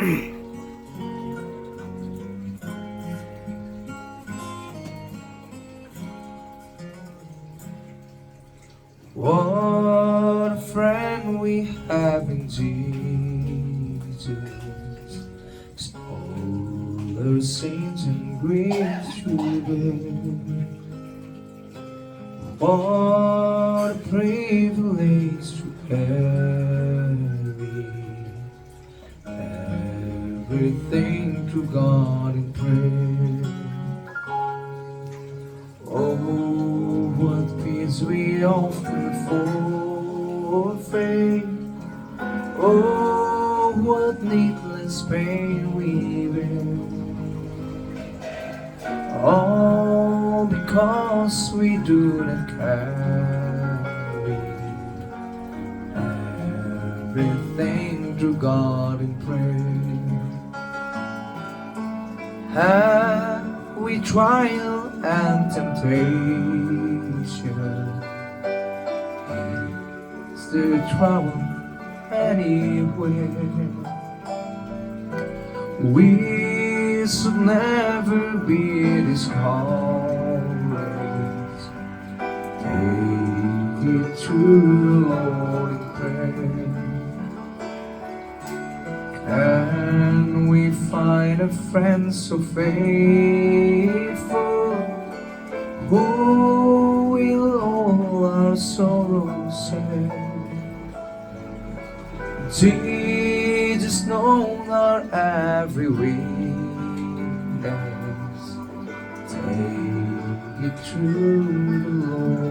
What a friend we have in Jesus. All our sins and griefs through them. What a privilege to carry everything to God in prayer. Oh, what peace we often forfeit. Oh, what needless pain we bear. All because we do not carry everything to God in prayer. Have we trial and temptation? Is there trouble anywhere? We should never be discouraged. Take it to the Lord in prayer. Can we find a friend so faithful, who will all our sorrows share? Jesus knows our every weakness. Take it to the Lord.